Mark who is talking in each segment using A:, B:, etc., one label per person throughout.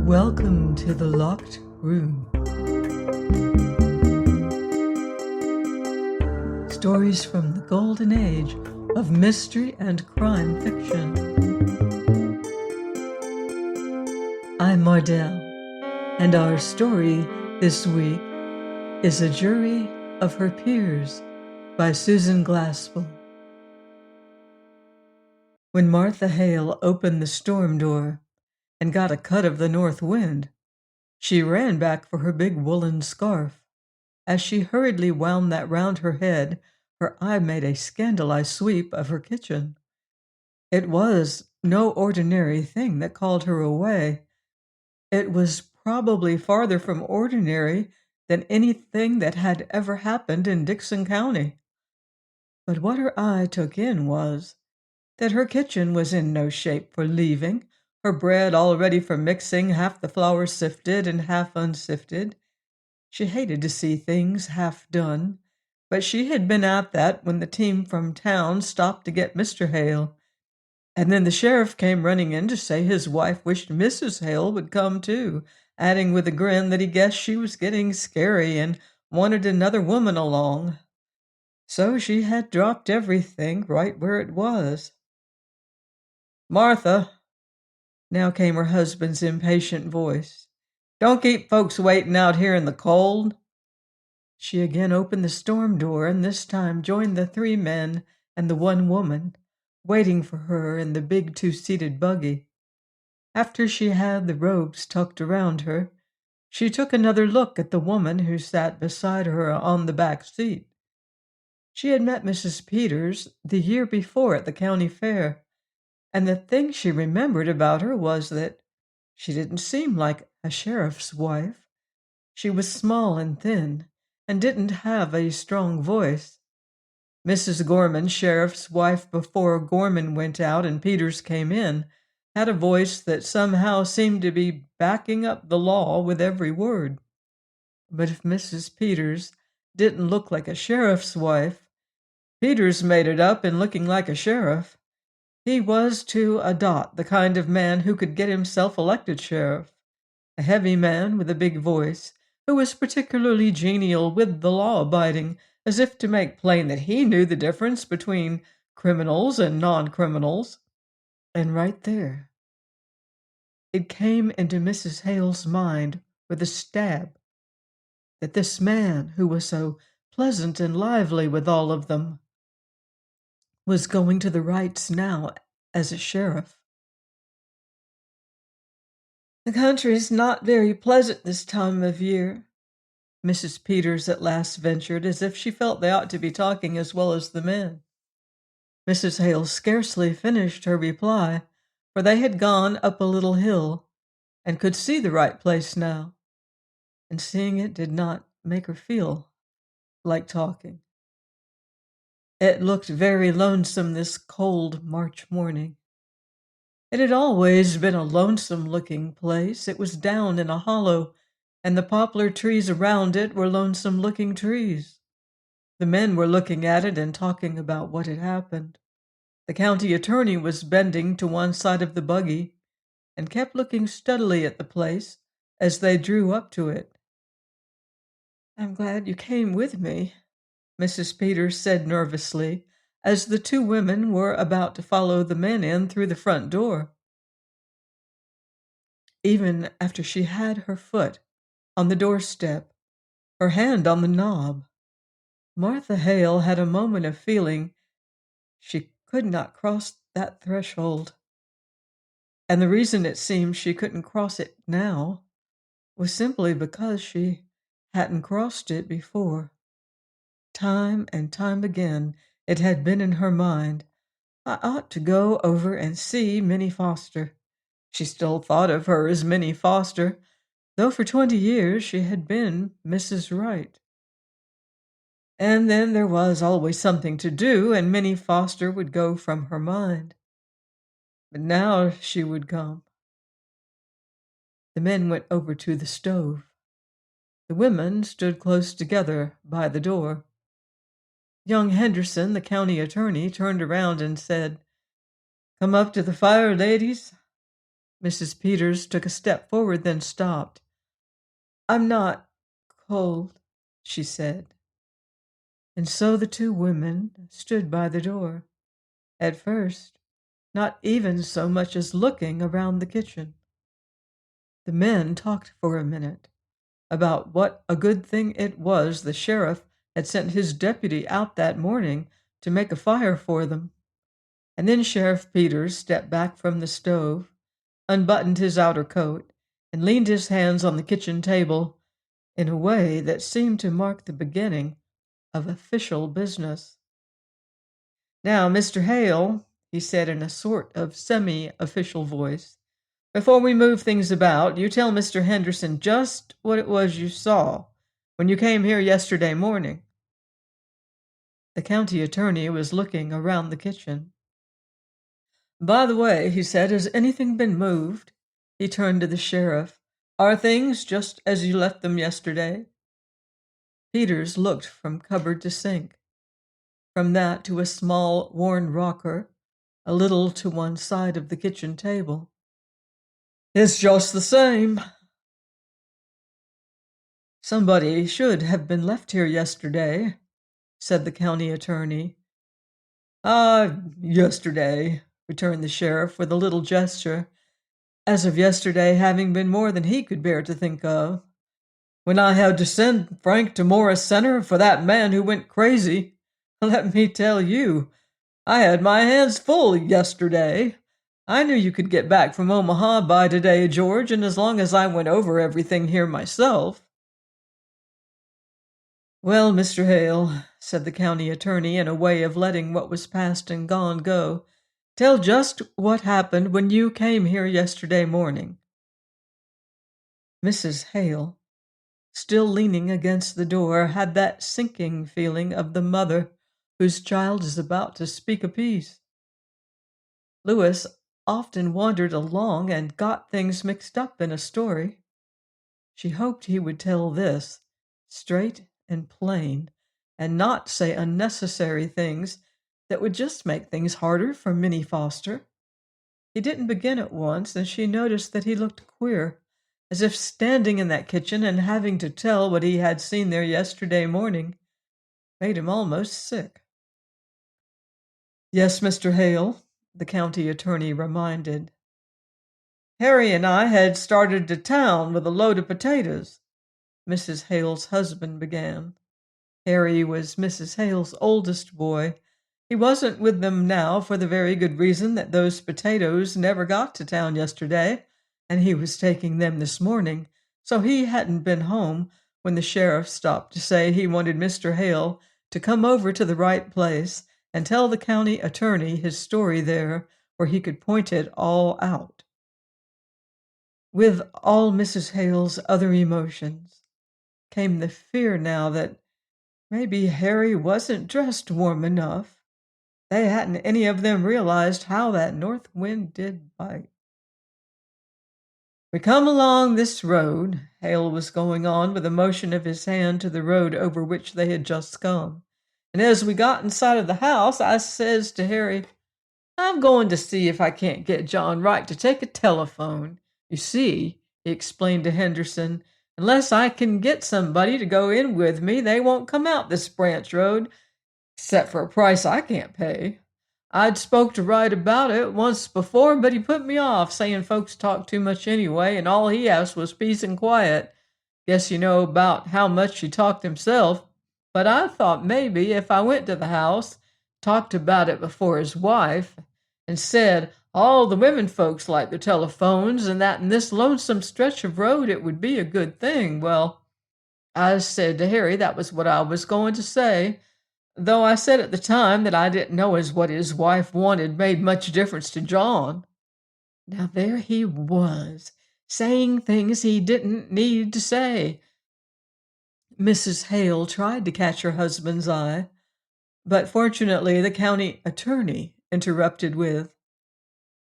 A: Welcome to the Locked Room. Stories from the golden age of mystery and crime fiction. I'm Mardell, and our story this week is A Jury of Her Peers by Susan Glaspell. When Martha Hale opened the storm door and got a cut of the north wind, she ran back for her big woolen scarf. As she hurriedly wound that round her head, her eye made a scandalized sweep of her kitchen. It was no ordinary thing that called her away. It was probably farther from ordinary than anything that had ever happened in Dixon County. But what her eye took in was that her kitchen was in no shape for leaving, her bread all ready for mixing, half the flour sifted and half unsifted. She hated to see things half done, but she had been at that when the team from town stopped to get Mr. Hale. And then the sheriff came running in to say his wife wished Mrs. Hale would come too, adding with a grin that he guessed she was getting scary and wanted another woman along. So she had dropped everything right where it was. "Martha," now came her husband's impatient voice, "don't keep folks waiting out here in the cold." She again opened the storm door and this time joined the 3 men and the 1 woman, waiting for her in the big 2-seated buggy. After she had the robes tucked around her, she took another look at the woman who sat beside her on the back seat. She had met Mrs. Peters the year before at the county fair, and the thing she remembered about her was that she didn't seem like a sheriff's wife. She was small and thin, and didn't have a strong voice. Mrs. Gorman, sheriff's wife before Gorman went out and Peters came in, had a voice that somehow seemed to be backing up the law with every word. But if Mrs. Peters didn't look like a sheriff's wife, Peters made it up in looking like a sheriff. He was to a dot the kind of man who could get himself elected sheriff, a heavy man with a big voice, who was particularly genial with the law-abiding, as if to make plain that he knew the difference between criminals and non-criminals. And right there, it came into Mrs. Hale's mind with a stab that this man, who was so pleasant and lively with all of them, was going to the rights now as a sheriff. "The country's not very pleasant this time of year," Mrs. Peters at last ventured, as if she felt they ought to be talking as well as the men. Mrs. Hale scarcely finished her reply, for they had gone up a little hill, and could see the right place now, and seeing it did not make her feel like talking. It looked very lonesome this cold March morning. It had always been a lonesome-looking place. It was down in a hollow, and the poplar trees around it were lonesome-looking trees. The men were looking at it and talking about what had happened. The county attorney was bending to one side of the buggy and kept looking steadily at the place as they drew up to it. "I'm glad you came with me," Mrs. Peters said nervously, as the 2 women were about to follow the men in through the front door. Even after she had her foot on the doorstep, her hand on the knob, Martha Hale had a moment of feeling she could not cross that threshold. And the reason it seemed she couldn't cross it now was simply because she hadn't crossed it before. Time and time again it had been in her mind, "I ought to go over and see Minnie Foster." She still thought of her as Minnie Foster, though for 20 years she had been Mrs. Wright. And then there was always something to do, and Minnie Foster would go from her mind. But now she would come. The men went over to the stove. The women stood close together by the door. Young Henderson, the county attorney, turned around and said, "Come up to the fire, ladies." Mrs. Peters took a step forward, then stopped. "I'm not cold," she said. And so the two women stood by the door, at first not even so much as looking around the kitchen. The men talked for a minute about what a good thing it was the sheriff had sent his deputy out that morning to make a fire for them. And then Sheriff Peters stepped back from the stove, unbuttoned his outer coat, and leaned his hands on the kitchen table in a way that seemed to mark the beginning of official business. "Now, Mr. Hale," he said in a sort of semi-official voice, "before we move things about, you tell Mr. Henderson just what it was you saw when you came here yesterday morning." The county attorney was looking around the kitchen. "By the way," he said, "has anything been moved?" He turned to the sheriff. "Are things just as you left them yesterday?" Peters looked from cupboard to sink, from that to a small worn rocker a little to one side of the kitchen table. "It's just the same." "Somebody should have been left here yesterday," said the county attorney. Yesterday," returned the sheriff with a little gesture, as of yesterday having been more than he could bear to think of, "when I had to send Frank to Morris Center for that man who went crazy. Let me tell you, I had my hands full yesterday. I knew you could get back from Omaha by today, George, and as long as I went over everything here myself." "Well, Mr. Hale," said the county attorney in a way of letting what was past and gone go, "tell just what happened when you came here yesterday morning." Mrs. Hale, still leaning against the door, had that sinking feeling of the mother whose child is about to speak a piece. Louis often wandered along and got things mixed up in a story. She hoped he would tell this, straight and plain, and not say unnecessary things that would just make things harder for Minnie Foster. He didn't begin at once, and she noticed that he looked queer, as if standing in that kitchen and having to tell what he had seen there yesterday morning made him almost sick. "Yes, Mr. Hale," the county attorney reminded. "Harry and I had started to town with a load of potatoes," Mrs. Hale's husband began. Harry was Mrs. Hale's oldest boy. He wasn't with them now for the very good reason that those potatoes never got to town yesterday, and he was taking them this morning, so he hadn't been home when the sheriff stopped to say he wanted Mr. Hale to come over to the right place and tell the county attorney his story there, where he could point it all out. With all Mrs. Hale's other emotions came the fear now that maybe Harry wasn't dressed warm enough. They hadn't any of them realized how that north wind did bite. "We come along this road," Hale was going on with a motion of his hand to the road over which they had just come. "And as we got inside of the house, I says to Harry, 'I'm going to see if I can't get John Wright to take a telephone. You see,' he explained to Henderson, 'unless I can get somebody to go in with me, they won't come out this branch road, except for a price I can't pay.' I'd spoke to Wright about it once before, but he put me off, saying folks talk too much anyway, and all he asked was peace and quiet. Guess you know about how much he talked himself. But I thought maybe if I went to the house, talked about it before his wife, and said all the women folks like their telephones, and that in this lonesome stretch of road it would be a good thing. Well, I said to Harry that was what I was going to say, though I said at the time that I didn't know as what his wife wanted made much difference to John." Now there he was, saying things he didn't need to say. Mrs. Hale tried to catch her husband's eye, but fortunately the county attorney interrupted with,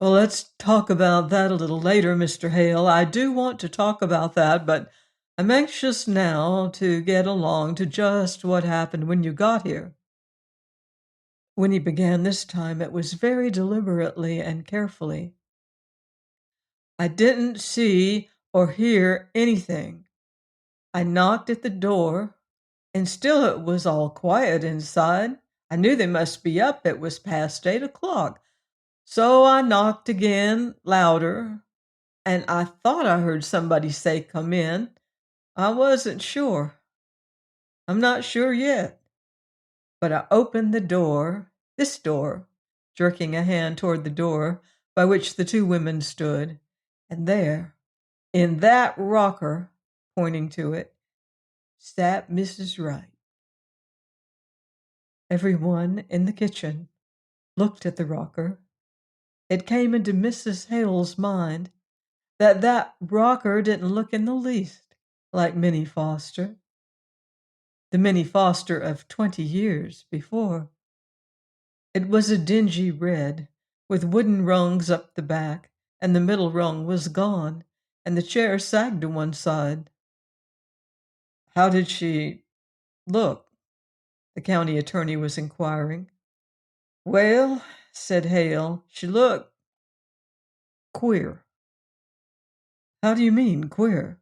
A: "Well, let's talk about that a little later, Mr. Hale. I do want to talk about that, but I'm anxious now to get along to just what happened when you got here." When he began this time, it was very deliberately and carefully. I didn't see or hear anything. I knocked at the door, and still it was all quiet inside. I knew they must be up. It was past 8 o'clock. So I knocked again, louder, and I thought I heard somebody say, "Come in." I wasn't sure. I'm not sure yet. But I opened the door, this door, jerking a hand toward the door by which the two women stood, and there, in that rocker, pointing to it, sat Mrs. Wright. Everyone in the kitchen looked at the rocker. It came into Mrs. Hale's mind that that rocker didn't look in the least like Minnie Foster, the Minnie Foster of 20 years before. It was a dingy red, with wooden rungs up the back, and the middle rung was gone, and the chair sagged to one side. How did she look? The county attorney was inquiring. Well, said Hale, she looked queer. How do you mean, queer?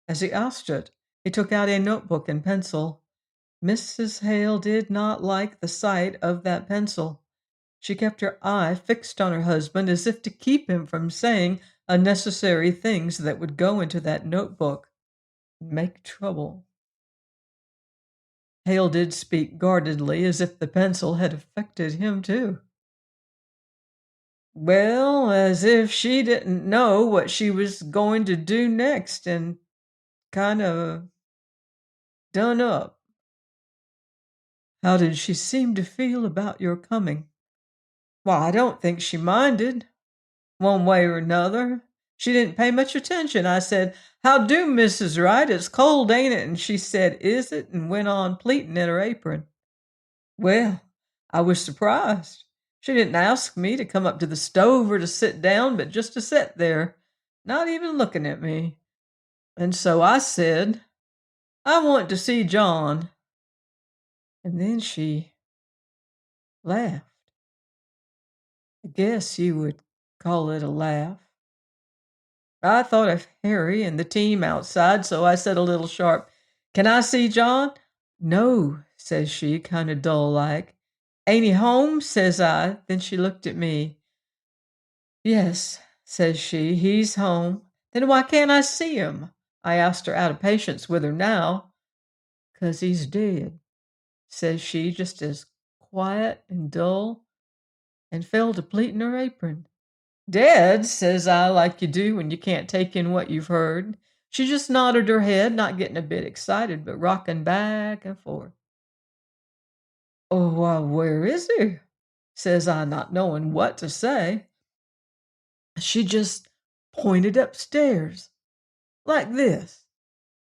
A: As he asked it, he took out a notebook and pencil. Mrs. Hale did not like the sight of that pencil. She kept her eye fixed on her husband as if to keep him from saying unnecessary things that would go into that notebook and make trouble. Hale did speak guardedly, as if the pencil had affected him too. Well, as if she didn't know what she was going to do next and kind of done up. How did she seem to feel about your coming? Well, I don't think she minded, one way or another. She didn't pay much attention. I said, "How do, Mrs. Wright? It's cold, ain't it?" And she said, "Is it?" and went on pleating at her apron. Well, I was surprised. She didn't ask me to come up to the stove or to sit down, but just to sit there, not even looking at me. And so I said, "I want to see John." And then she laughed. I guess you would call it a laugh. I thought of Harry and the team outside, so I said a little sharp, "Can I see John?" "No," says she, kind of dull like. "Ain't he home?" says I. Then she looked at me. "Yes," says she, "he's home." "Then why can't I see him?" I asked her, out of patience with her now. "'Cause he's dead," says she, just as quiet and dull, and fell to pleating her apron. "Dead?" says I, like you do when you can't take in what you've heard. She just nodded her head, not getting a bit excited, but rocking back and forth. "Oh, why, where is he?" says I, not knowing what to say. She just pointed upstairs, like this,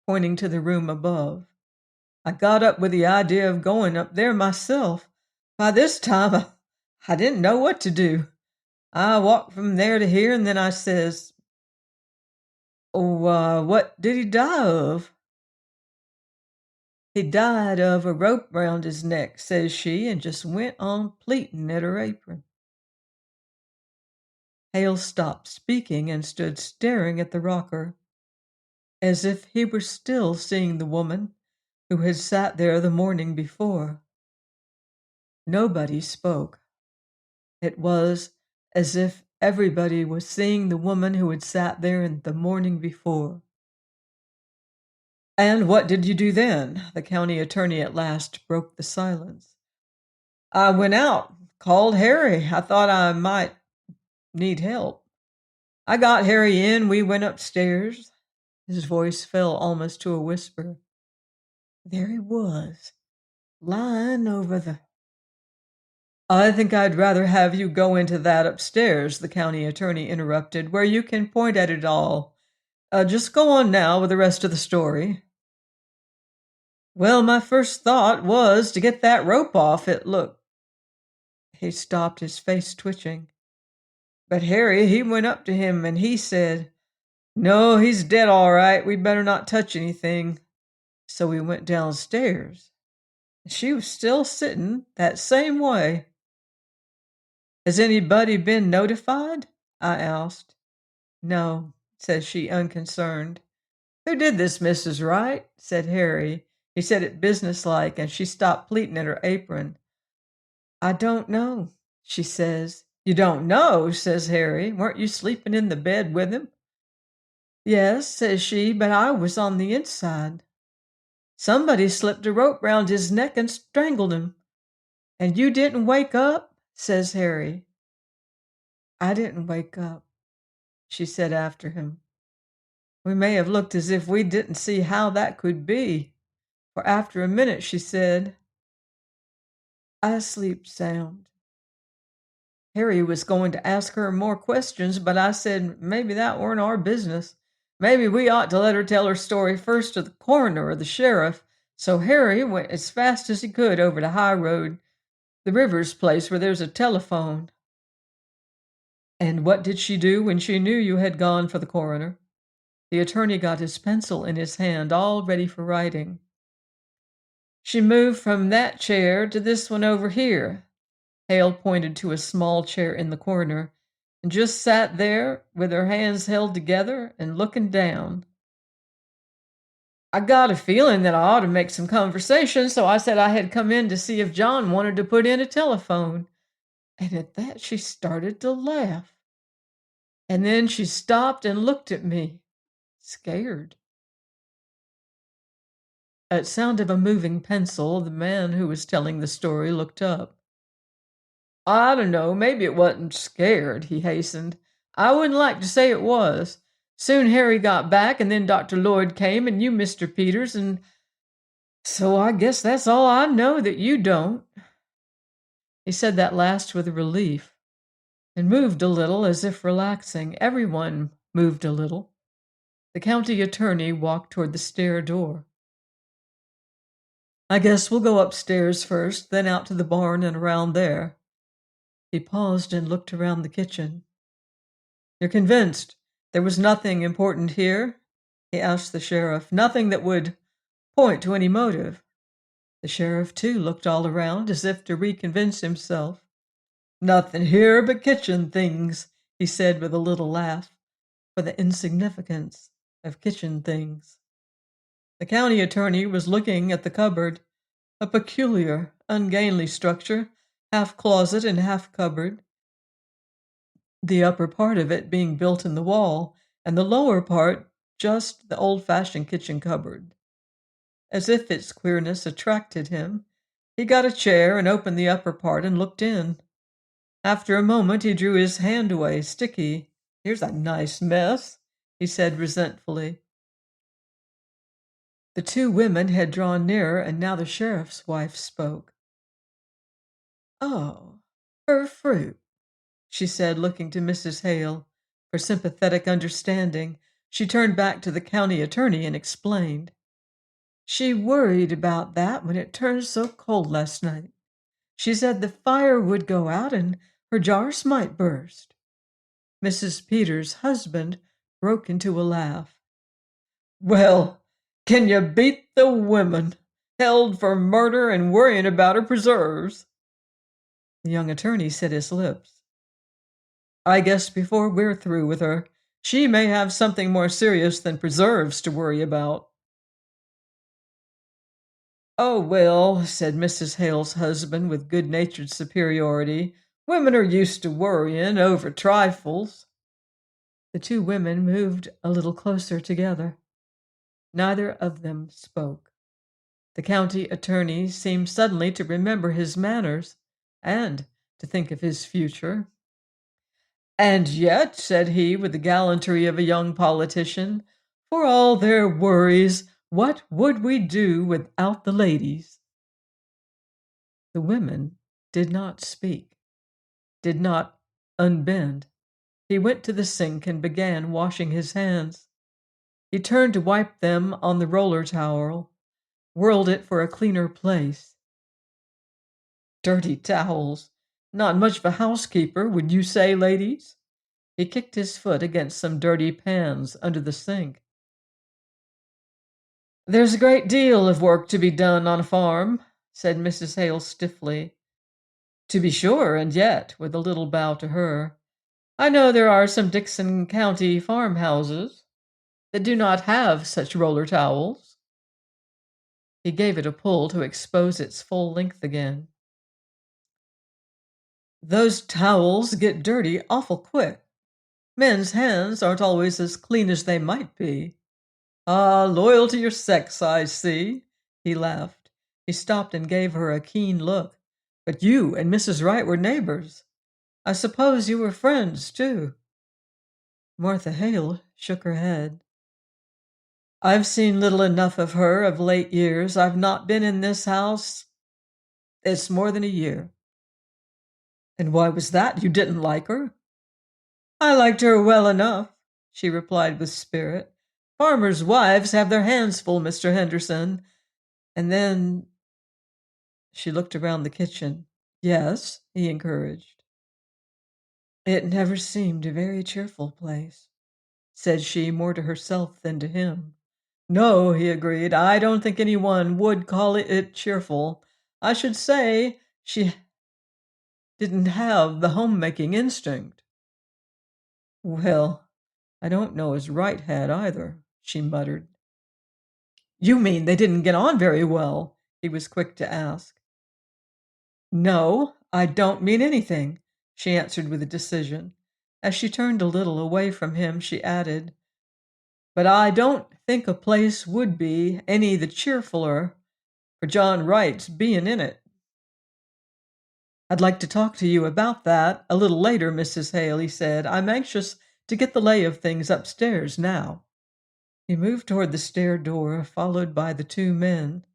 A: pointing to the room above. I got up with the idea of going up there myself. By this time, I didn't know what to do. I walked from there to here, and then I says, "Oh, what did he die of?" "He died of a rope round his neck," says she, and just went on pleating at her apron. Hale stopped speaking and stood staring at the rocker, as if he were still seeing the woman who had sat there the morning before. Nobody spoke. It was as if everybody was seeing the woman who had sat there the morning before. "And what did you do then?" The county attorney at last broke the silence. "I went out, called Harry. I thought I might need help. I got Harry in. We went upstairs." His voice fell almost to a whisper. "There he was, lying over the—" "I think I'd rather have you go into that upstairs," the county attorney interrupted, "where you can point at it all. Just go on now with the rest of the story." "Well, my first thought was to get that rope off. It looked—" He stopped, his face twitching. "But Harry, he went up to him and he said, 'No, he's dead all right. We better not touch anything.' So we went downstairs. She was still sitting that same way." "Has anybody been notified?" I asked. No, says she, unconcerned. Who did this, Mrs. Wright? Said Harry. He said it businesslike, and she stopped pleating at her apron. I don't know, she says. You don't know, says Harry. Weren't you sleeping in the bed with him? Yes, says she, but I was on the inside. Somebody slipped a rope round his neck and strangled him. And you didn't wake up? Says Harry. I didn't wake up, she said after him. We may have looked as if we didn't see how that could be, for after a minute she said, I sleep sound. Harry was going to ask her more questions, but I said maybe that weren't our business. Maybe we ought to let her tell her story first to the coroner or the sheriff. So Harry went as fast as he could over to High Road, the Rivers place where there's a telephone. And what did she do when she knew you had gone for the coroner? The attorney got his pencil in his hand, all ready for writing. She moved from that chair to this one over here. Hale pointed to a small chair in the corner, and just sat there with her hands held together and looking down. I got a feeling that I ought to make some conversation, so I said I had come in to see if John wanted to put in a telephone. And at that she started to laugh. And then she stopped and looked at me, scared. At sound of a moving pencil, the man who was telling the story looked up. I don't know, maybe it wasn't scared, he hastened. I wouldn't like to say it was. Soon Harry got back, and then Dr. Lloyd came, and you, Mr. Peters, and so I guess that's all I know that you don't. He said that last with relief, and moved a little as if relaxing. Everyone moved a little. The county attorney walked toward the stair door. I guess we'll go upstairs first, then out to the barn and around there. He paused and looked around the kitchen. You're convinced there was nothing important here? He asked the sheriff. Nothing that would point to any motive. The sheriff, too, looked all around as if to reconvince himself. Nothing here but kitchen things, he said with a little laugh, for the insignificance of kitchen things. The county attorney was looking at the cupboard, a peculiar, ungainly structure, half closet and half cupboard, the upper part of it being built in the wall, and the lower part just the old-fashioned kitchen cupboard. As if its queerness attracted him, he got a chair and opened the upper part and looked in. After a moment he drew his hand away, sticky. Here's a nice mess, he said resentfully. The two women had drawn nearer, and now the sheriff's wife spoke. Oh, her fruit, she said, looking to Mrs. Hale for sympathetic understanding. She turned back to the county attorney and explained. She worried about that when it turned so cold last night. She said the fire would go out and her jars might burst. Mrs. Peters' husband broke into a laugh. Well, can you beat the women? Held for murder and worrying about her preserves. The young attorney set his lips. I guess before we're through with her, she may have something more serious than preserves to worry about. Oh, well, said Mrs. Hale's husband with good-natured superiority, women are used to worrying over trifles. The two women moved a little closer together. Neither of them spoke. The county attorney seemed suddenly to remember his manners and to think of his future. And yet, said he with the gallantry of a young politician, for all their worries, what would we do without the ladies? The women did not speak, did not unbend. He went to the sink and began washing his hands. He turned to wipe them on the roller towel, whirled it for a cleaner place. Dirty towels. Not much of a housekeeper, would you say, ladies? He kicked his foot against some dirty pans under the sink. There's a great deal of work to be done on a farm, said Mrs. Hale stiffly. To be sure, and yet, with a little bow to her, I know there are some Dixon County farmhouses that do not have such roller towels. He gave it a pull to expose its full length again. Those towels get dirty awful quick. Men's hands aren't always as clean as they might be. Ah, loyal to your sex, I see. He laughed. He stopped and gave her a keen look. But you and Mrs. Wright were neighbors. I suppose you were friends, too. Martha Hale shook her head. I've seen little enough of her of late years. I've not been in this house. It's more than a year. And why was that? You didn't like her? I liked her well enough, she replied with spirit. Farmers' wives have their hands full, Mr. Henderson. And then she looked around the kitchen. Yes, he encouraged. It never seemed a very cheerful place, said she more to herself than to him. No, he agreed. I don't think anyone would call it cheerful. I should say she didn't have the homemaking instinct. Well, I don't know as Wright had either, she muttered. You mean they didn't get on very well? He was quick to ask. No, I don't mean anything, she answered with decision. As she turned a little away from him, she added, but I don't think a place would be any the cheerfuller for John Wright's being in it. I'd like to talk to you about that a little later, Mrs. Hale, he said. I'm anxious to get the lay of things upstairs now. He moved toward the stair door, followed by the two men.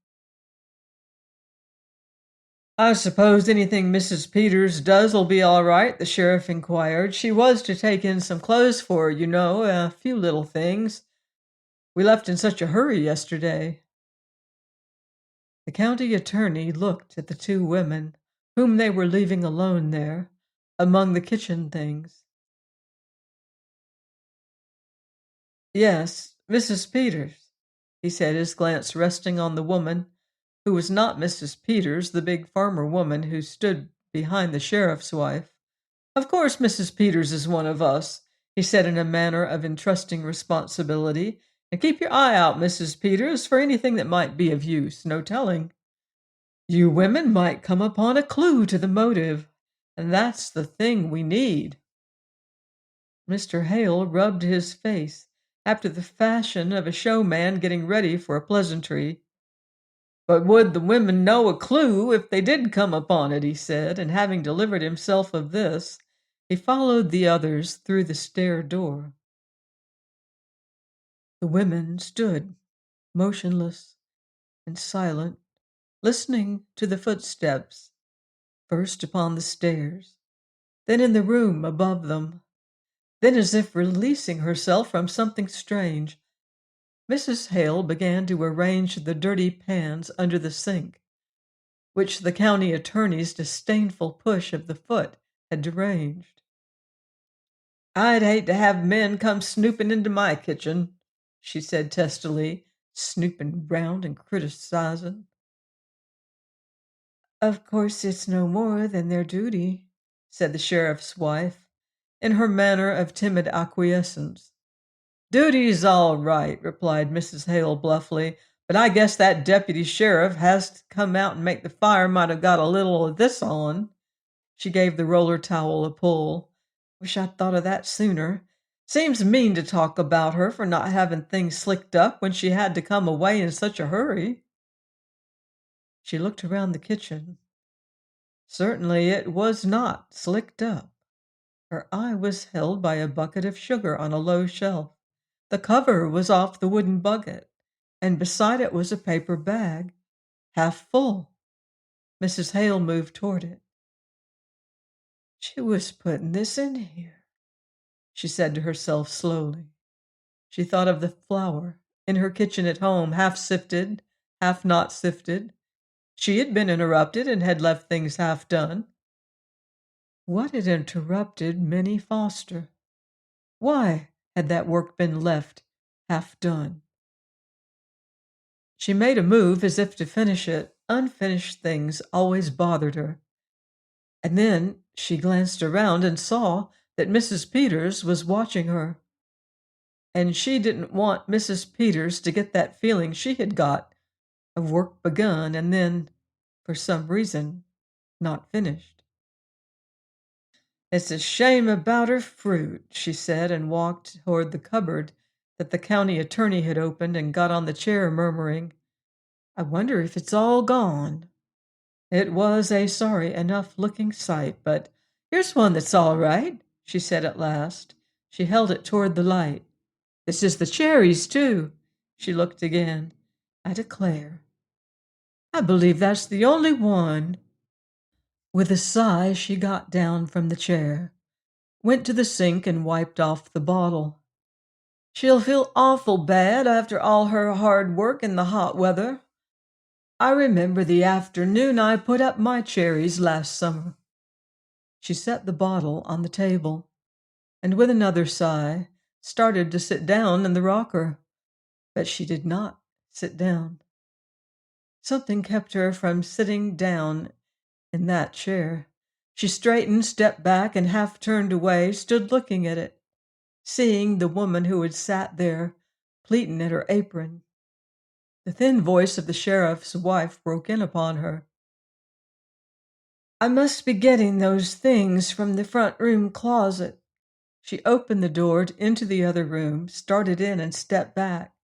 A: I suppose anything Mrs. Peters does will be all right, the sheriff inquired. She was to take in some clothes for her, you know, a few little things. We left in such a hurry yesterday. The county attorney looked at the two women, whom they were leaving alone there, among the kitchen things. Yes, Mrs. Peters, he said, his glance resting on the woman who was not Mrs. Peters, the big farmer woman who stood behind the sheriff's wife. Of course Mrs. Peters is one of us, he said in a manner of entrusting responsibility. And keep your eye out, Mrs. Peters, for anything that might be of use, no telling. You women might come upon a clue to the motive, and that's the thing we need. Mr. Hale rubbed his face after the fashion of a showman getting ready for a pleasantry. But would the women know a clue if they did come upon it, he said, and having delivered himself of this, he followed the others through the stair door. The women stood, motionless and silent, listening to the footsteps, first upon the stairs, then in the room above them, then as if releasing herself from something strange, Mrs. Hale began to arrange the dirty pans under the sink, which the county attorney's disdainful push of the foot had deranged. I'd hate to have men come snooping into my kitchen, she said testily, snooping round and criticizing. Of course it's no more than their duty, said the sheriff's wife, in her manner of timid acquiescence. Duty's all right, replied Mrs. Hale bluffly, but I guess that deputy sheriff has to come out and make the fire might have got a little of this on. She gave the roller towel a pull. Wish I'd thought of that sooner. Seems mean to talk about her for not having things slicked up when she had to come away in such a hurry. She looked around the kitchen. Certainly it was not slicked up. Her eye was held by a bucket of sugar on a low shelf. The cover was off the wooden bucket, and beside it was a paper bag, half full. Mrs. Hale moved toward it. She was putting this in here, she said to herself slowly. She thought of the flour in her kitchen at home, half sifted, half not sifted. She had been interrupted and had left things half done. What had interrupted Minnie Foster? Why had that work been left half done? She made a move as if to finish it. Unfinished things always bothered her. And then she glanced around and saw that Mrs. Peters was watching her, and she didn't want Mrs. Peters to get that feeling she had got of work begun and then, for some reason, not finished. "It's a shame about her fruit," she said, and walked toward the cupboard that the county attorney had opened and got on the chair, murmuring, "I wonder if it's all gone." It was a sorry enough looking sight, but "Here's one that's all right," she said at last. She held it toward the light. "This is the cherries, too." She looked again. "I declare, I believe that's the only one." With a sigh, she got down from the chair, went to the sink, and wiped off the bottle. "She'll feel awful bad after all her hard work in the hot weather. I remember the afternoon I put up my cherries last summer." She set the bottle on the table, and with another sigh, started to sit down in the rocker. But she did not sit down. Something kept her from sitting down in that chair. She straightened, stepped back, and half turned away, stood looking at it, seeing the woman who had sat there, pleating at her apron. The thin voice of the sheriff's wife broke in upon her. "I must be getting those things from the front room closet." She opened the door into the other room, started in, and stepped back.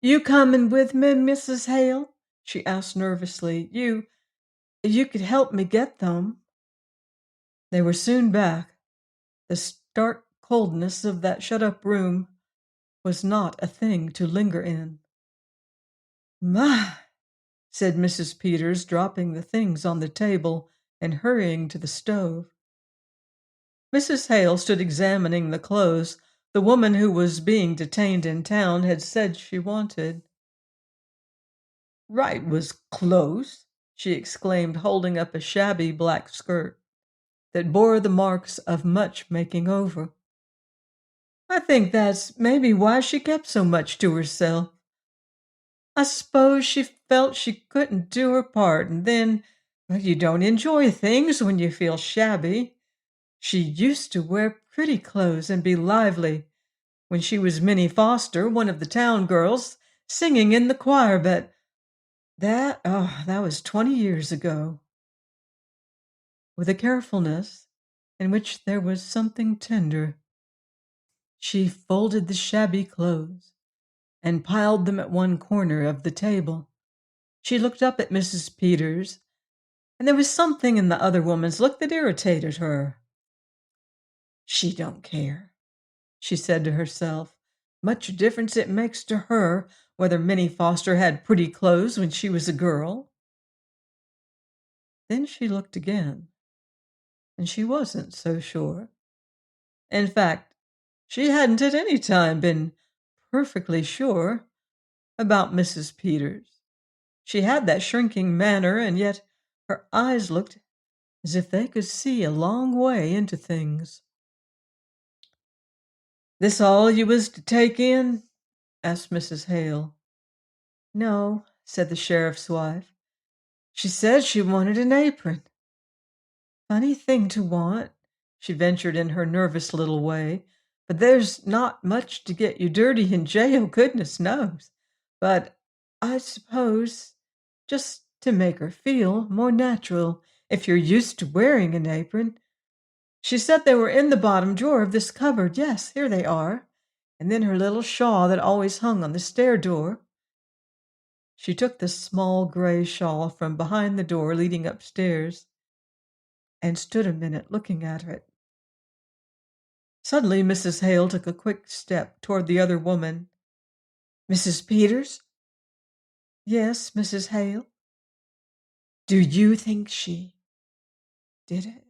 A: "You coming with me, Mrs. Hale?" she asked nervously. You could help me get them." They were soon back. The stark coldness of that shut-up room was not a thing to linger in. "My," said Mrs. Peters, dropping the things on the table and hurrying to the stove. Mrs. Hale stood examining the clothes the woman who was being detained in town had said she wanted. "Right was close," she exclaimed, holding up a shabby black skirt that bore the marks of much making over. "I think that's maybe why she kept so much to herself. I suppose she felt she couldn't do her part, and then, well, you don't enjoy things when you feel shabby. She used to wear pretty clothes and be lively when she was Minnie Foster, one of the town girls, singing in the choir, but that was 20 years ago." With a carefulness in which there was something tender, she folded the shabby clothes and piled them at one corner of the table. She looked up at Mrs. Peters, and there was something in the other woman's look that irritated her. "She don't care," she said to herself. "Much difference it makes to her whether Minnie Foster had pretty clothes when she was a girl." Then she looked again, and she wasn't so sure. In fact, she hadn't at any time been perfectly sure about Mrs. Peters. She had that shrinking manner, and yet her eyes looked as if they could see a long way into things. "This all you was to take in?" asked Mrs. Hale. "No," said the sheriff's wife. "She said she wanted an apron." "Funny thing to want," she ventured in her nervous little way, "but there's not much to get you dirty in jail, goodness knows. But I suppose just to make her feel more natural, if you're used to wearing an apron. She said they were in the bottom drawer of this cupboard. Yes, here they are. And then her little shawl that always hung on the stair door." She took the small gray shawl from behind the door leading upstairs and stood a minute looking at it. Suddenly, Mrs. Hale took a quick step toward the other woman. "Mrs. Peters?" "Yes, Mrs. Hale." "Do you think she did it?"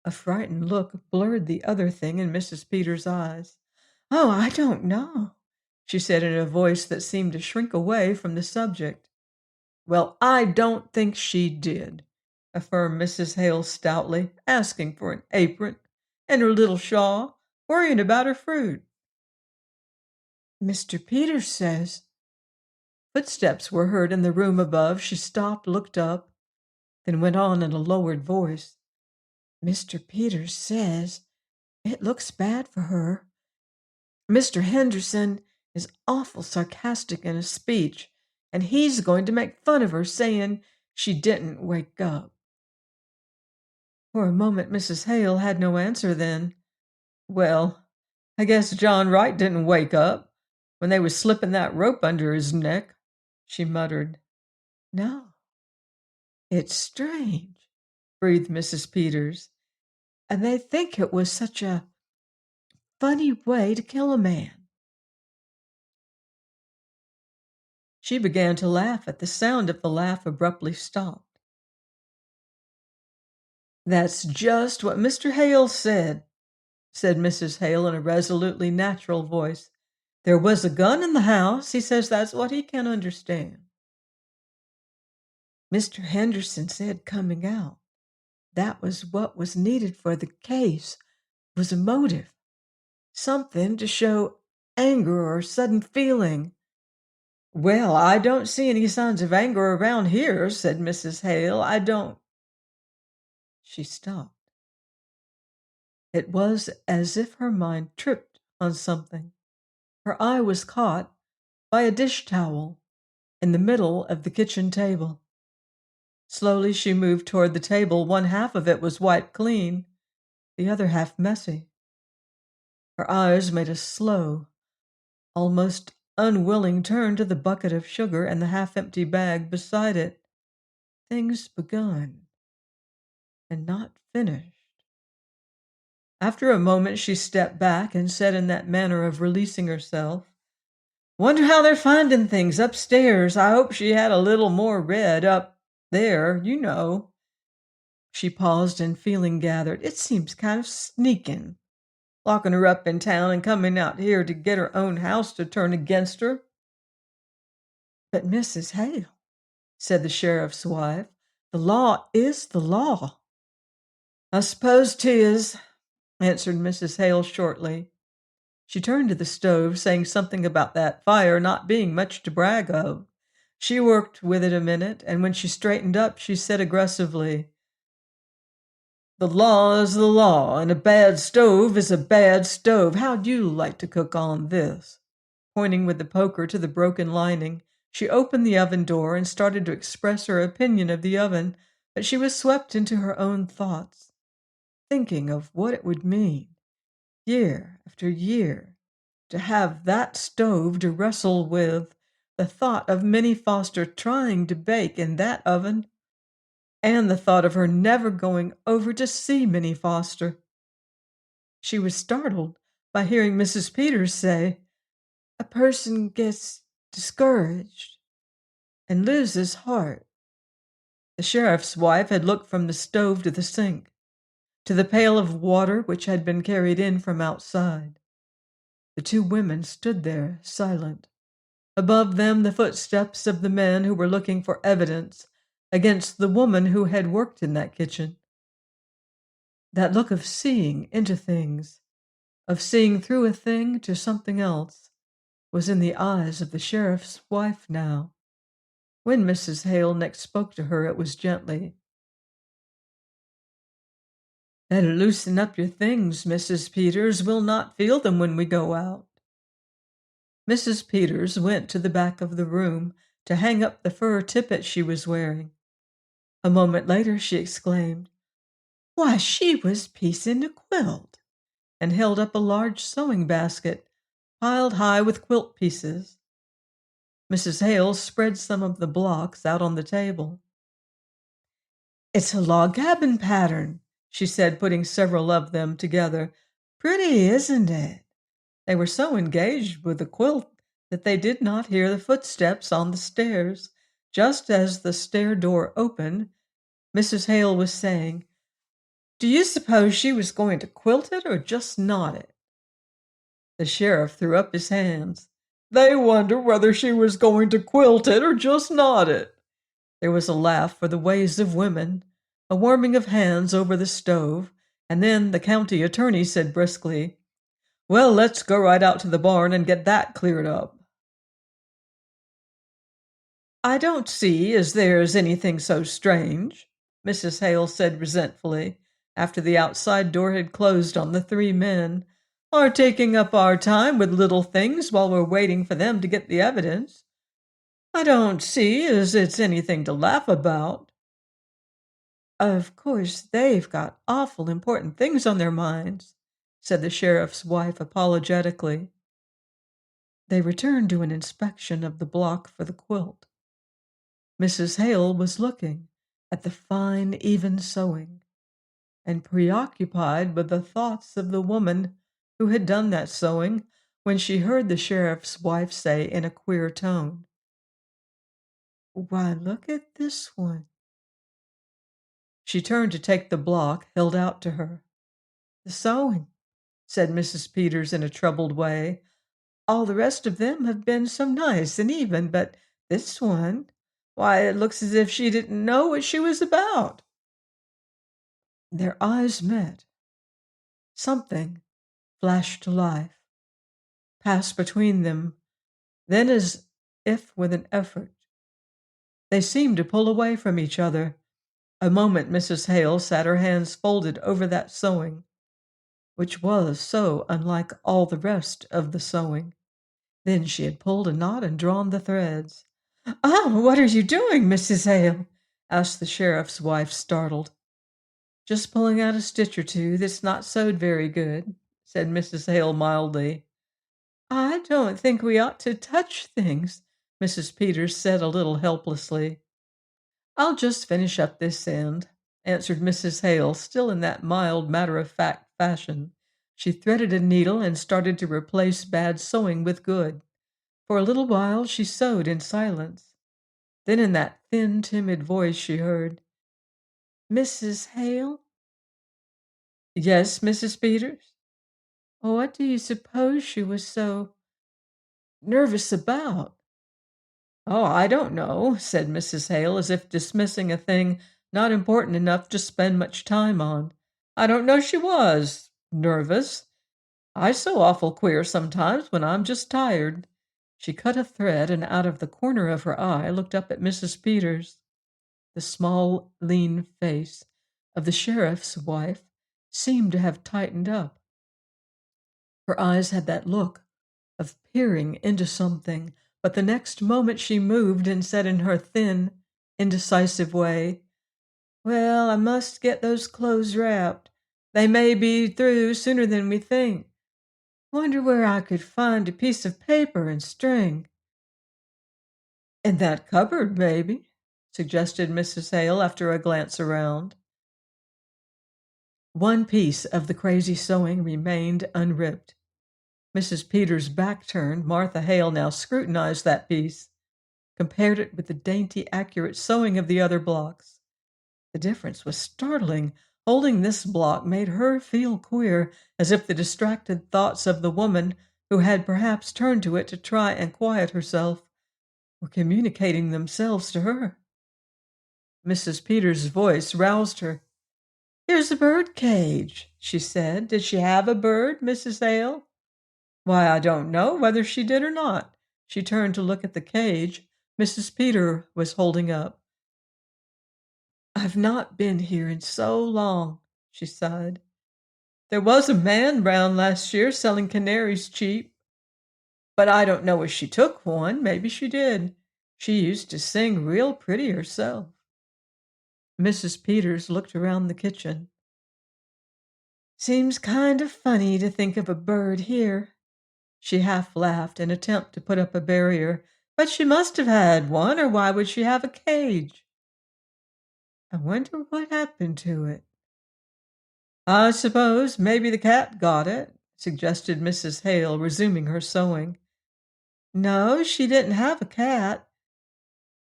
A: A frightened look blurred the other thing in Mrs. Peters' eyes. "Oh, I don't know," she said in a voice that seemed to shrink away from the subject. "Well, I don't think she did," affirmed Mrs. Hale stoutly, "asking for an apron and her little shawl, worrying about her fruit." "Mr. Peters says—" Footsteps were heard in the room above. She stopped, looked up, then went on in a lowered voice. Mr. Peters says it looks bad for her. Mr. Henderson is awful sarcastic in his speech, and he's going to make fun of her, saying she didn't wake up. For a moment, Mrs. Hale had no answer then. Well, I guess John Wright didn't wake up when they was slipping that rope under his neck, she muttered. No, it's strange, breathed Mrs. Peters. And they think it was such a funny way to kill a man. She began to laugh at the sound of the laugh abruptly stopped. That's just what Mr. Hale said Mrs. Hale in a resolutely natural voice. There was a gun in the house. He says that's what he can understand. Mr. Henderson said coming out, that was what was needed for the case, was a motive. Something to show anger or sudden feeling. Well, I don't see any signs of anger around here, said Mrs. Hale. I don't. She stopped. It was as if her mind tripped on something. Her eye was caught by a dish towel in the middle of the kitchen table. Slowly she moved toward the table. One half of it was wiped clean, the other half messy. Her eyes made a slow, almost unwilling turn to the bucket of sugar and the half-empty bag beside it. Things begun and not finished. After a moment, she stepped back and said in that manner of releasing herself, Wonder how they're finding things upstairs. I hope she had a little more red up there, you know. She paused and feeling gathered. It seems kind of sneaking, locking her up in town and coming out here to get her own house to turn against her. But Mrs. Hale, said the sheriff's wife, the law is the law. I suppose 'tis, answered Mrs. Hale shortly. She turned to the stove, saying something about that fire not being much to brag of. She worked with it a minute, and when she straightened up, she said aggressively, The law is the law, and a bad stove is a bad stove. How'd you like to cook on this? Pointing with the poker to the broken lining, she opened the oven door and started to express her opinion of the oven, but she was swept into her own thoughts, thinking of what it would mean, year after year, to have that stove to wrestle with, the thought of Minnie Foster trying to bake in that oven, and the thought of her never going over to see Minnie Foster. She was startled by hearing Mrs. Peters say, A person gets discouraged and loses heart. The sheriff's wife had looked from the stove to the sink, to the pail of water which had been carried in from outside. The two women stood there, silent. Above them, the footsteps of the men who were looking for evidence against the woman who had worked in that kitchen. That look of seeing into things, of seeing through a thing to something else, was in the eyes of the sheriff's wife now. When Mrs. Hale next spoke to her, it was gently. Better loosen up your things, Mrs. Peters. We'll not feel them when we go out. Mrs. Peters went to the back of the room to hang up the fur tippet she was wearing. A moment later, she exclaimed, Why, she was piecing a quilt, and held up a large sewing basket piled high with quilt pieces. Mrs. Hale spread some of the blocks out on the table. It's a log cabin pattern, she said, putting several of them together. Pretty, isn't it? They were so engaged with the quilt that they did not hear the footsteps on the stairs. Just as the stair door opened, Mrs. Hale was saying, Do you suppose she was going to quilt it or just knot it? The sheriff threw up his hands. They wonder whether she was going to quilt it or just knot it. There was a laugh for the ways of women, a warming of hands over the stove, and then the county attorney said briskly, Well, let's go right out to the barn and get that cleared up. I don't see as there's anything so strange, Mrs. Hale said resentfully. after the outside door had closed on the three men, "are taking up our time with little things while we're waiting for them to get the evidence. I don't see as it's anything to laugh about." "Of course, they've got awful important things on their minds," said the sheriff's wife apologetically. They returned to an inspection of the block for the quilt. Mrs. Hale was looking at the fine, even sewing, and preoccupied with the thoughts of the woman who had done that sewing when she heard the sheriff's wife say in a queer tone, "Why, look at this one." She turned to take the block held out to her. "The sewing," said Mrs. Peters in a troubled way. "All the rest of them have been so nice and even, but this one, why, it looks as if she didn't know what she was about." Their eyes met. Something flashed to life, passed between them, then, as if with an effort, they seemed to pull away from each other. A moment Mrs. Hale sat her hands folded over that sewing, which was so unlike all the rest of the sewing. Then she had pulled a knot and drawn the threads. "Oh, what are you doing, Mrs. Hale?" asked the sheriff's wife, startled. "Just pulling out a stitch or two that's not sewed very good," said Mrs. Hale mildly. "I don't think we ought to touch things," Mrs. Peters said a little helplessly. "I'll just finish up this end," answered Mrs. Hale, still in that mild, matter-of-fact fashion. She threaded a needle and started to replace bad sewing with good. For a little while she sewed in silence. Then in that thin, timid voice she heard, "Mrs. Hale?" "Yes, Mrs. Peters?" "What do you suppose she was so nervous about?" "Oh, I don't know," said Mrs. Hale, as if dismissing a thing not important enough to spend much time on. "I don't know she was nervous. I sew awful queer sometimes when I'm just tired." She cut a thread and out of the corner of her eye looked up at Mrs. Peters. The small, lean face of the sheriff's wife seemed to have tightened up. Her eyes had that look of peering into something, but the next moment she moved and said in her thin, indecisive way, "Well, I must get those clothes wrapped. They may be through sooner than we think. Wonder where I could find a piece of paper and string." "In that cupboard, maybe," suggested Mrs. Hale after a glance around. One piece of the crazy sewing remained unripped. Mrs. Peters' back turned, Martha Hale now scrutinized that piece, compared it with the dainty, accurate sewing of the other blocks. The difference was startling. Holding this block made her feel queer, as if the distracted thoughts of the woman who had perhaps turned to it to try and quiet herself were communicating themselves to her. Mrs. Peters' voice roused her. "Here's a bird cage," she said. "Did she have a bird, Mrs. Hale?" "Why, I don't know whether she did or not." She turned to look at the cage Mrs. Peter was holding up. "I've not been here in so long," she sighed. "There was a man round last year selling canaries cheap, but I don't know as she took one. Maybe she did. She used to sing real pretty herself." Mrs. Peters looked around the kitchen. "Seems kind of funny to think of a bird here." She half laughed, an attempt to put up a barrier. "But she must have had one, or why would she have a cage? I wonder what happened to it." "I suppose maybe the cat got it," suggested Mrs. Hale, resuming her sewing. "No, she didn't have a cat.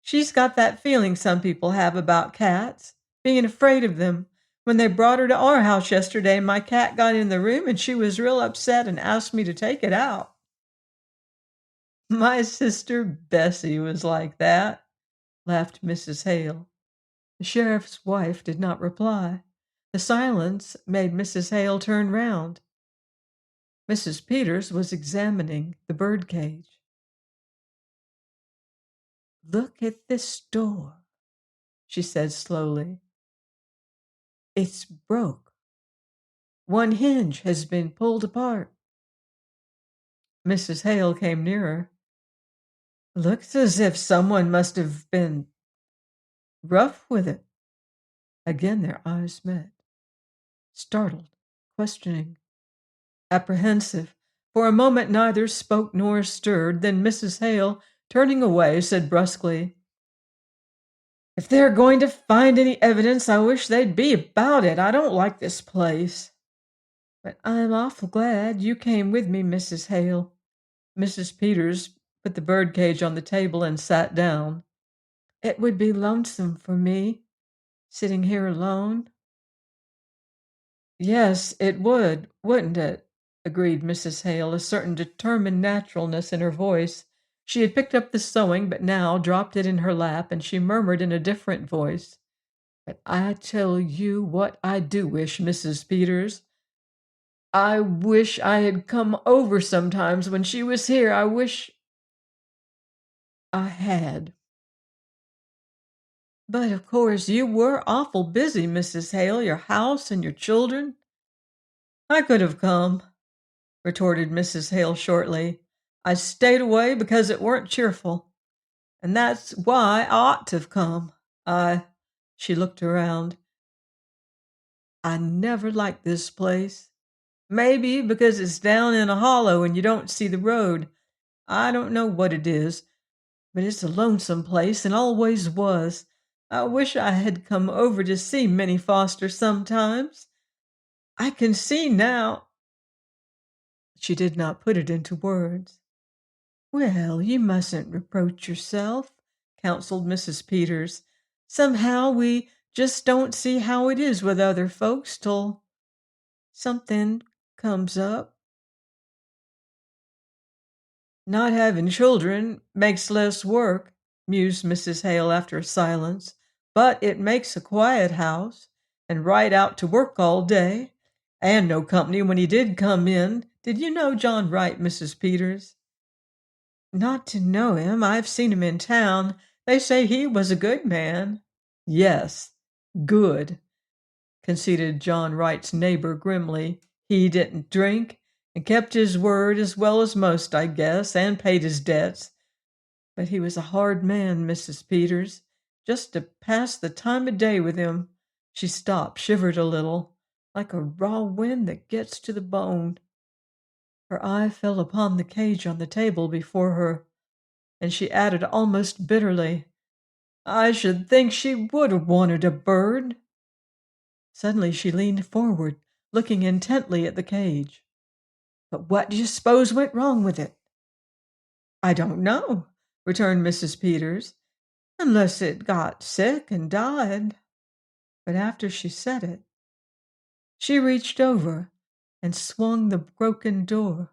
A: She's got that feeling some people have about cats, being afraid of them. When they brought her to our house yesterday, my cat got in the room and she was real upset and asked me to take it out." "My sister Bessie was like that," laughed Mrs. Hale. The sheriff's wife did not reply. The silence made Mrs. Hale turn round. Mrs. Peters was examining the bird cage. "Look at this door," she said slowly. "It's broke." One hinge has been pulled apart." Mrs. Hale came nearer. "Looks as if someone must have been rough with it." Again their eyes met, startled, questioning, apprehensive. For a moment neither spoke nor stirred. Then Mrs. Hale, turning away, said brusquely, "If they're going to find any evidence, I wish they'd be about it. I don't like this place. But I'm awful glad you came with me, Mrs. Hale." Mrs. Peters put the birdcage on the table and sat down. "It would be lonesome for me, sitting here alone." "Yes, it would, wouldn't it?" agreed Mrs. Hale, a certain determined naturalness in her voice. She had picked up the sewing, but now dropped it in her lap, and she murmured in a different voice, "But I tell you what I do wish, Mrs. Peters. I wish I had come over sometimes when she was here. I wish I had." "But of course you were awful busy, Mrs. Hale, your house and your children." "I could have come," retorted Mrs. Hale shortly. "I stayed away because it weren't cheerful, and that's why I ought to have come. I—" she looked around, "I never liked this place. Maybe because it's down in a hollow and you don't see the road. I don't know what it is, but it's a lonesome place and always was. I wish I had come over to see Minnie Foster sometimes. I can see now—" She did not put it into words. "Well, you mustn't reproach yourself," counseled Mrs. Peters. "Somehow we just don't see how it is with other folks till something comes up." "Not having children makes less work," mused Mrs. Hale after a silence, "but it makes a quiet house, and right out to work all day, and no company when he did come in. Did you know John Wright, Mrs. Peters?" "Not to know him. I've seen him in town. They say he was a good man." "Yes, good," conceded John Wright's neighbor grimly. "He didn't drink, and kept his word as well as most, I guess, and paid his debts. But he was a hard man, Mrs. Peters. Just to pass the time of day with him." She stopped, shivered a little, like a raw wind that gets to the bone. Her eye fell upon the cage on the table before her, and she added almost bitterly, "I should think she would have wanted a bird." Suddenly she leaned forward, looking intently at the cage. "But what do you suppose went wrong with it?" "I don't know," returned Mrs. Peters, "unless it got sick and died." But after she said it, she reached over and swung the broken door.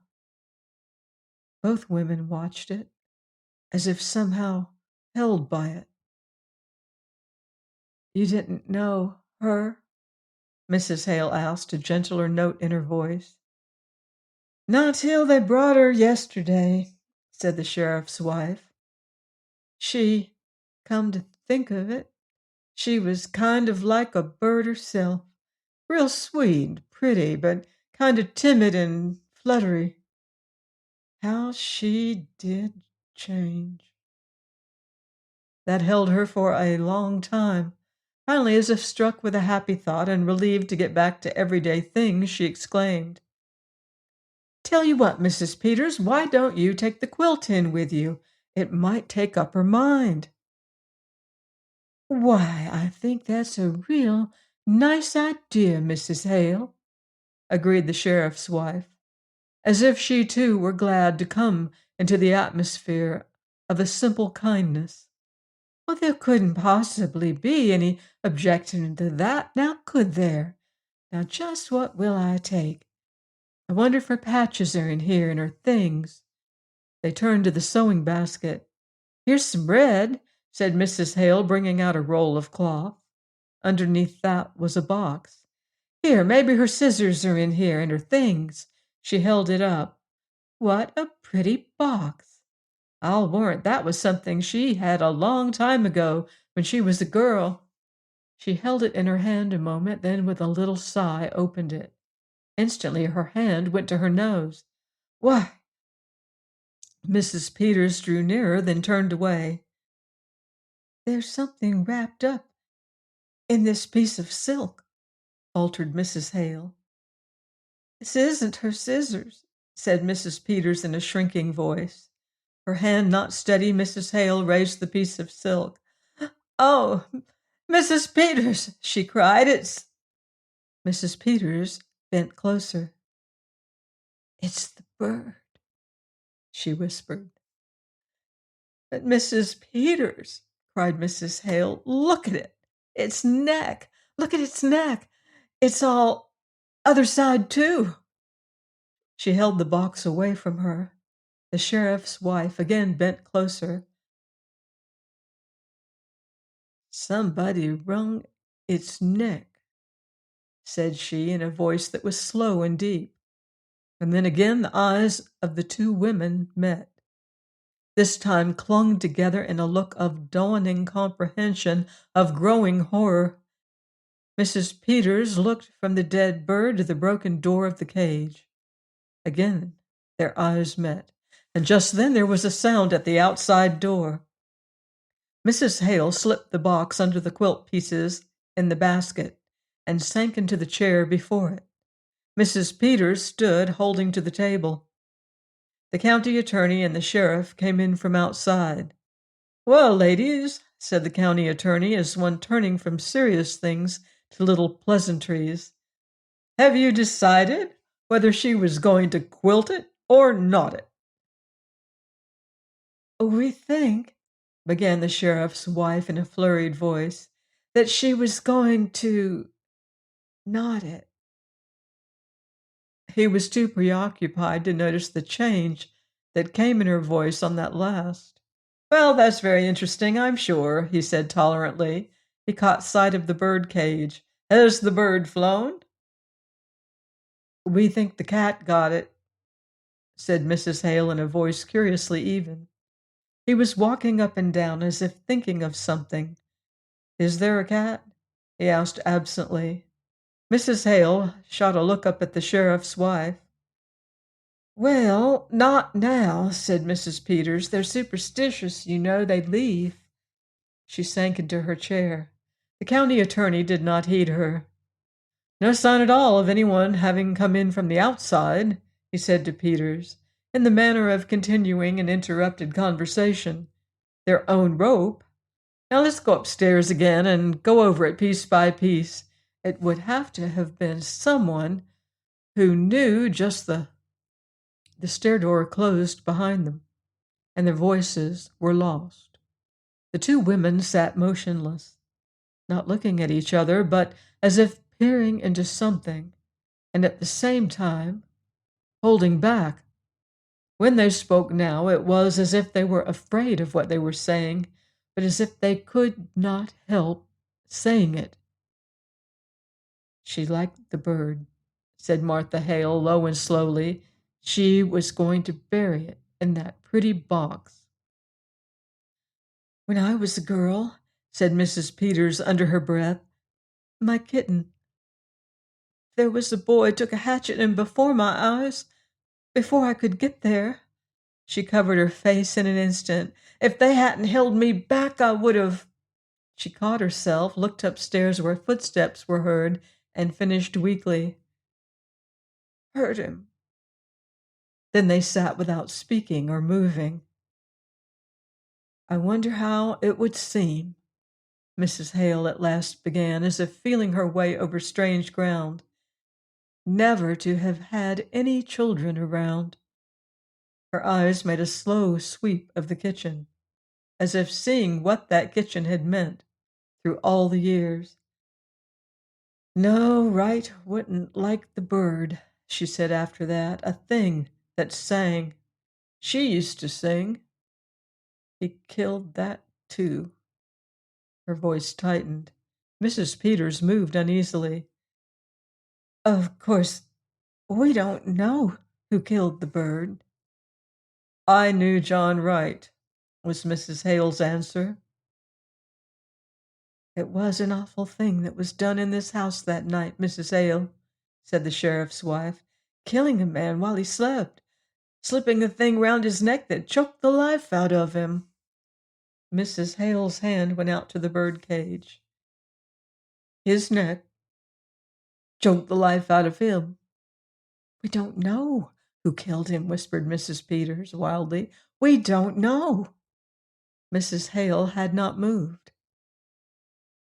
A: Both women watched it, as if somehow held by it. "You didn't know her?" Mrs. Hale asked, a gentler note in her voice. "Not till they brought her yesterday," said the sheriff's wife. Come to think of it, she was kind of like a bird herself. Real sweet and pretty, but kind of timid and fluttery. How she did change." That held her for a long time. Finally, as if struck with a happy thought and relieved to get back to everyday things, she exclaimed, "Tell you what, Mrs. Peters, why don't you take the quilt in with you? It might take up her mind." "Why, I think that's a real nice idea, Mrs. Hale," agreed the sheriff's wife, as if she too were glad to come into the atmosphere of a simple kindness. "Well, there couldn't possibly be any objection to that, now could there? Now just what will I take? I wonder if her patches are in here and her things." They turned to the sewing basket. "Here's some red," said Mrs. Hale, bringing out a roll of cloth. Underneath that was a box. "Here, maybe her scissors are in here and her things." She held it up. "What a pretty box! I'll warrant that was something she had a long time ago when she was a girl." She held it in her hand a moment, then with a little sigh opened it. Instantly her hand went to her nose. "Why—" Mrs. Peters drew nearer, then turned away. "There's something wrapped up in this piece of silk," faltered Mrs. Hale. "This isn't her scissors," said Mrs. Peters in a shrinking voice. Her hand not steady, Mrs. Hale raised the piece of silk. "Oh, Mrs. Peters," she cried, "it's—" Mrs. Peters bent closer. "It's the bird," she whispered. "But Mrs. Peters," cried Mrs. Hale, "look at it. Its neck. Look at its neck. It's all other side, too." She held the box away from her. The sheriff's wife again bent closer. "Somebody wrung its neck," said she in a voice that was slow and deep. And then again the eyes of the two women met. This time clung together in a look of dawning comprehension, of growing horror. Mrs. Peters looked from the dead bird to the broken door of the cage. Again their eyes met, and just then there was a sound at the outside door. Mrs. Hale slipped the box under the quilt pieces in the basket and sank into the chair before it. Mrs. Peters stood holding to the table. The county attorney and the sheriff came in from outside. "Well, ladies," said the county attorney as one turning from serious things to little pleasantries, "have you decided whether she was going to quilt it or not it?" "We think," began the sheriff's wife in a flurried voice, "that she was going to knot it." He was too preoccupied to notice the change that came in her voice on that last. "Well, that's very interesting, I'm sure," he said tolerantly. He caught sight of the bird cage. "Has the bird flown?" "We think the cat got it," said Mrs. Hale in a voice curiously even. He was walking up and down as if thinking of something. "Is there a cat?" he asked absently. Mrs. Hale shot a look up at the sheriff's wife. "Well, not now," said Mrs. Peters. "They're superstitious, you know. They'd leave." She sank into her chair. The county attorney did not heed her. "No sign at all of anyone having come in from the outside," he said to Peters, in the manner of continuing an interrupted conversation. "Their own rope. Now let's go upstairs again and go over it piece by piece. It would have to have been someone who knew just the—" The stair door closed behind them, and their voices were lost. The two women sat motionless, not looking at each other, but as if peering into something, and at the same time holding back. When they spoke now, it was as if they were afraid of what they were saying, but as if they could not help saying it. "She liked the bird," said Martha Hale, low and slowly. "She was going to bury it in that pretty box." "When I was a girl," said Mrs. Peters under her breath, "my kitten, there was a boy took a hatchet and before my eyes, before I could get there—" She covered her face in an instant. "If they hadn't held me back, I would have—" She caught herself, looked upstairs where footsteps were heard, and finished weakly, "Hurt him." Then they sat without speaking or moving. "I wonder how it would seem," Mrs. Hale at last began, as if feeling her way over strange ground, "never to have had any children around." Her eyes made a slow sweep of the kitchen, as if seeing what that kitchen had meant through all the years. "No, Wright wouldn't like the bird," she said after that, "a thing that sang. She used to sing. He killed that, too." Her voice tightened. Mrs. Peters moved uneasily. "Of course, we don't know who killed the bird." "I knew John Wright," was Mrs. Hale's answer. "It was an awful thing that was done in this house that night, Mrs. Hale," said the sheriff's wife. "Killing a man while he slept, slipping a thing round his neck that choked the life out of him." Mrs. Hale's hand went out to the bird cage. "His neck choked the life out of him." "We don't know who killed him," whispered Mrs. Peters wildly. "We don't know." Mrs. Hale had not moved.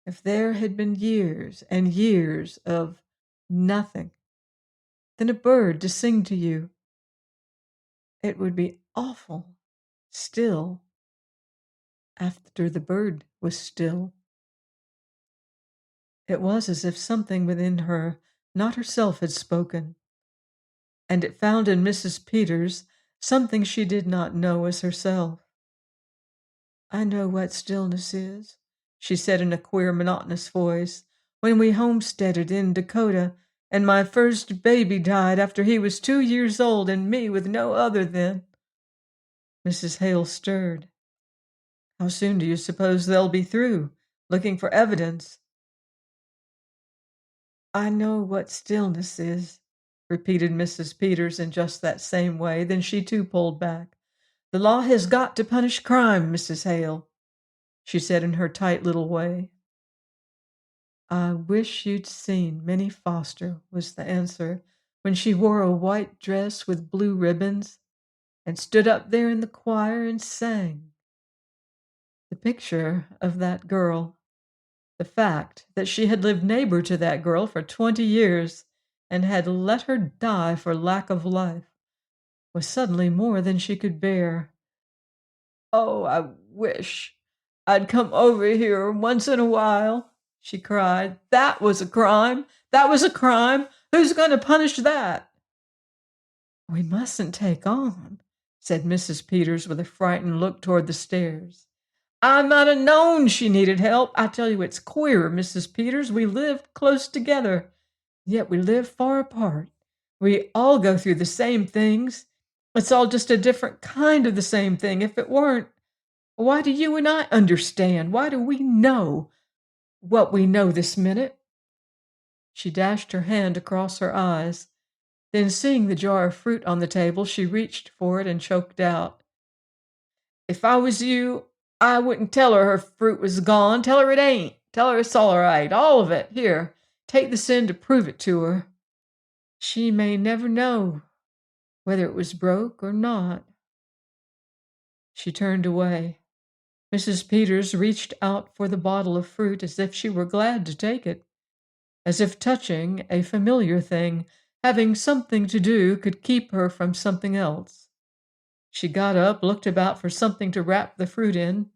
A: If there had been years and years of nothing, then a bird to sing to you, it would be awful still after the bird was still. It was as if something within her, not herself, had spoken, and it found in Mrs. Peters something she did not know as herself. "I know what stillness is," she said in a queer, monotonous voice. "When we homesteaded in Dakota, and my first baby died after he was 2 years old, and me with no other then." Mrs. Hale stirred. "How soon do you suppose they'll be through, looking for evidence?" "I know what stillness is," repeated Mrs. Peters in just that same way. Then she too pulled back. "The law has got to punish crime, Mrs. Hale," she said in her tight little way. "I wish you'd seen Minnie Foster," was the answer, "when she wore a white dress with blue ribbons and stood up there in the choir and sang." The picture of that girl, the fact that she had lived neighbor to that girl for 20 years and had let her die for lack of life, was suddenly more than she could bear. "Oh, I wish I'd come over here once in a while," she cried. "That was a crime! That was a crime! Who's going to punish that?" "We mustn't take on," said Mrs. Peters with a frightened look toward the stairs. "I might have known she needed help. I tell you, it's queer, Mrs. Peters. We lived close together, yet we live far apart. We all go through the same things. It's all just a different kind of the same thing. If it weren't, why do you and I understand? Why do we know what we know this minute?" She dashed her hand across her eyes. Then, seeing the jar of fruit on the table, she reached for it and choked out, "If I was you, I wouldn't tell her fruit was gone. Tell her it ain't. Tell her it's all right, all of it. Here, take this in to prove it to her. She may never know whether it was broke or not." She turned away. Mrs. Peters reached out for the bottle of fruit as if she were glad to take it, as if touching a familiar thing, having something to do, could keep her from something else. She got up, looked about for something to wrap the fruit in,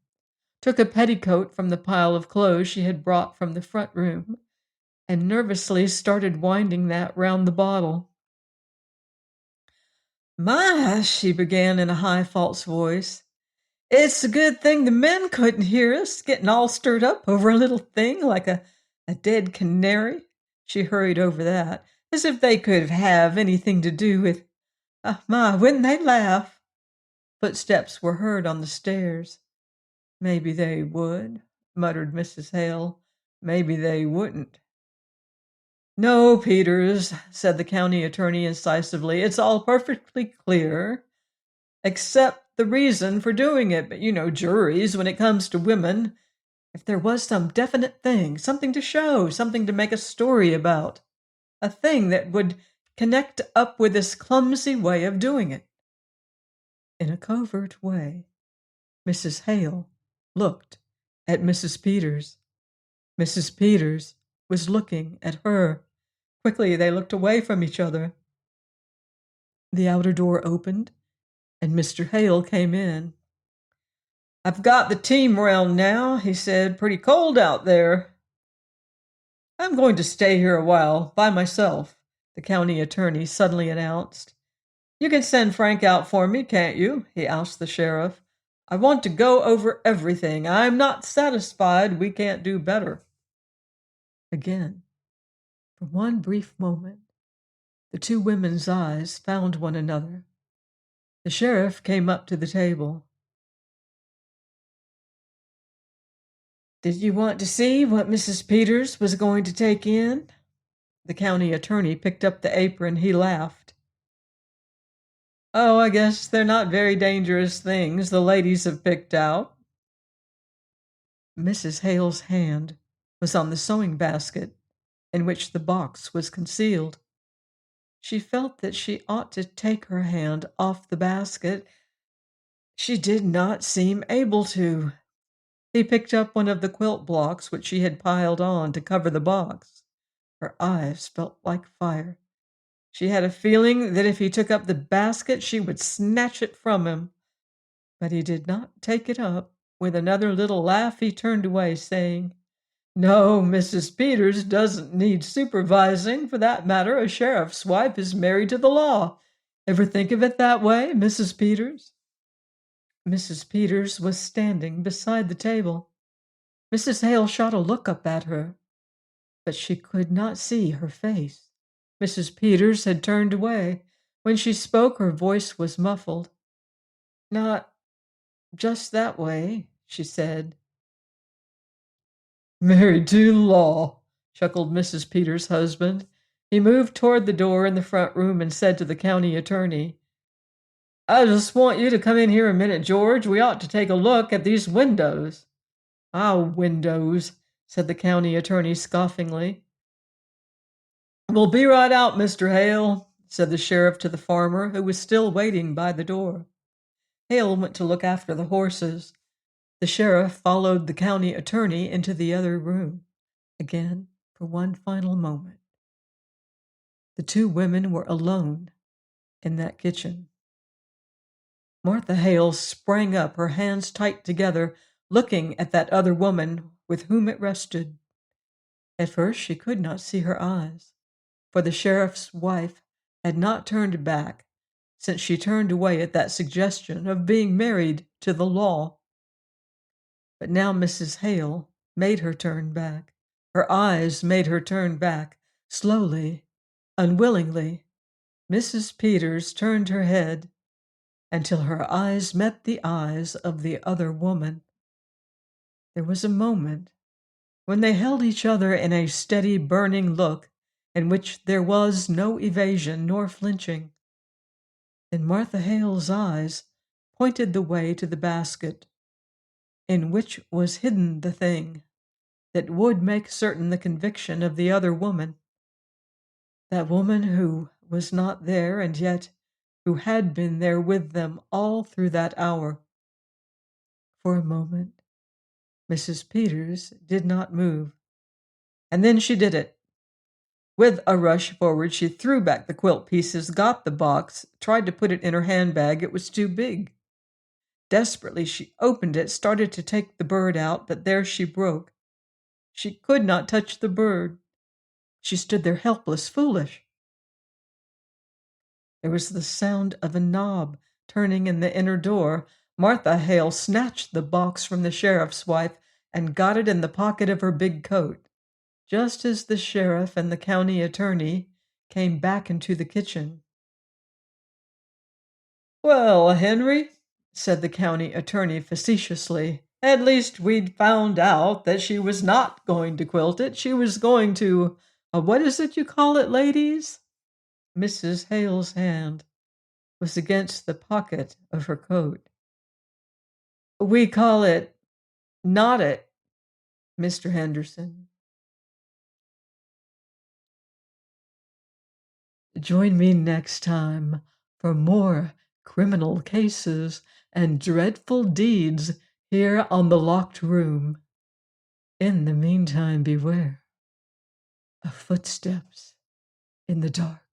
A: took a petticoat from the pile of clothes she had brought from the front room, and nervously started winding that round the bottle. "My," she began in a high, false voice, "it's a good thing the men couldn't hear us, getting all stirred up over a little thing like a dead canary." She hurried over that, as if they could have anything to do with. My, wouldn't they laugh? Footsteps were heard on the stairs. "Maybe they would," muttered Mrs. Hale. "Maybe they wouldn't." "No, Peters," said the county attorney incisively. "It's all perfectly clear, except the reason for doing it. But juries, when it comes to women, if there was some definite thing, something to show, something to make a story about, a thing that would connect up with this clumsy way of doing it." In a covert way, Mrs. Hale looked at Mrs. Peters. Mrs. Peters was looking at her. Quickly, they looked away from each other. The outer door opened, and Mr. Hale came in. "I've got the team round now," he said. "Pretty cold out there." "I'm going to stay here a while, by myself," the county attorney suddenly announced. "You can send Frank out for me, can't you?" he asked the sheriff. "I want to go over everything. I'm not satisfied we can't do better." Again, for one brief moment, the two women's eyes found one another. The sheriff came up to the table. "Did you want to see what Mrs. Peters was going to take in?" The county attorney picked up the apron. He laughed. "Oh, I guess they're not very dangerous things the ladies have picked out." Mrs. Hale's hand was on the sewing basket in which the box was concealed. She felt that she ought to take her hand off the basket. She did not seem able to. He picked up one of the quilt blocks which she had piled on to cover the box. Her eyes felt like fire. She had a feeling that if he took up the basket, she would snatch it from him. But he did not take it up. With another little laugh, he turned away, saying, "No, Mrs. Peters doesn't need supervising. For that matter, a sheriff's wife is married to the law. Ever think of it that way, Mrs. Peters?" Mrs. Peters was standing beside the table. Mrs. Hale shot a look up at her, but she could not see her face. Mrs. Peters had turned away. When she spoke, her voice was muffled. "Not just that way," she said. "Married to the law," chuckled Mrs. Peters' husband. He moved toward the door in the front room and said to the county attorney, "I just want you to come in here a minute, George. We ought to take a look at these windows." "Ah, windows," said the county attorney scoffingly. "We'll be right out, Mr. Hale," said the sheriff to the farmer, who was still waiting by the door. Hale went to look after the horses. The sheriff followed the county attorney into the other room. Again, for one final moment, the two women were alone in that kitchen. Martha Hale sprang up, her hands tight together, looking at that other woman with whom it rested. At first she could not see her eyes, for the sheriff's wife had not turned back since she turned away at that suggestion of being married to the law. But now Mrs. Hale made her turn back. Her eyes made her turn back. Slowly, unwillingly, Mrs. Peters turned her head until her eyes met the eyes of the other woman. There was a moment when they held each other in a steady, burning look in which there was no evasion nor flinching. Then Martha Hale's eyes pointed the way to the basket in which was hidden the thing that would make certain the conviction of the other woman. That woman who was not there, and yet who had been there with them all through that hour. For a moment, Mrs. Peters did not move. And then she did it. With a rush forward, she threw back the quilt pieces, got the box, tried to put it in her handbag. It was too big. Desperately, she opened it, started to take the bird out, but there she broke. She could not touch the bird. She stood there helpless, foolish. There was the sound of a knob turning in the inner door. Martha Hale snatched the box from the sheriff's wife and got it in the pocket of her big coat, just as the sheriff and the county attorney came back into the kitchen. "Well, Henry," said the county attorney facetiously, "at least we'd found out that she was not going to quilt it. She was going to, what is it you call it, ladies?" Mrs. Hale's hand was against the pocket of her coat. "We call it knot it, Mr. Henderson." Join me next time for more criminal cases and dreadful deeds here on The Locked Room. In the meantime, beware of footsteps in the dark.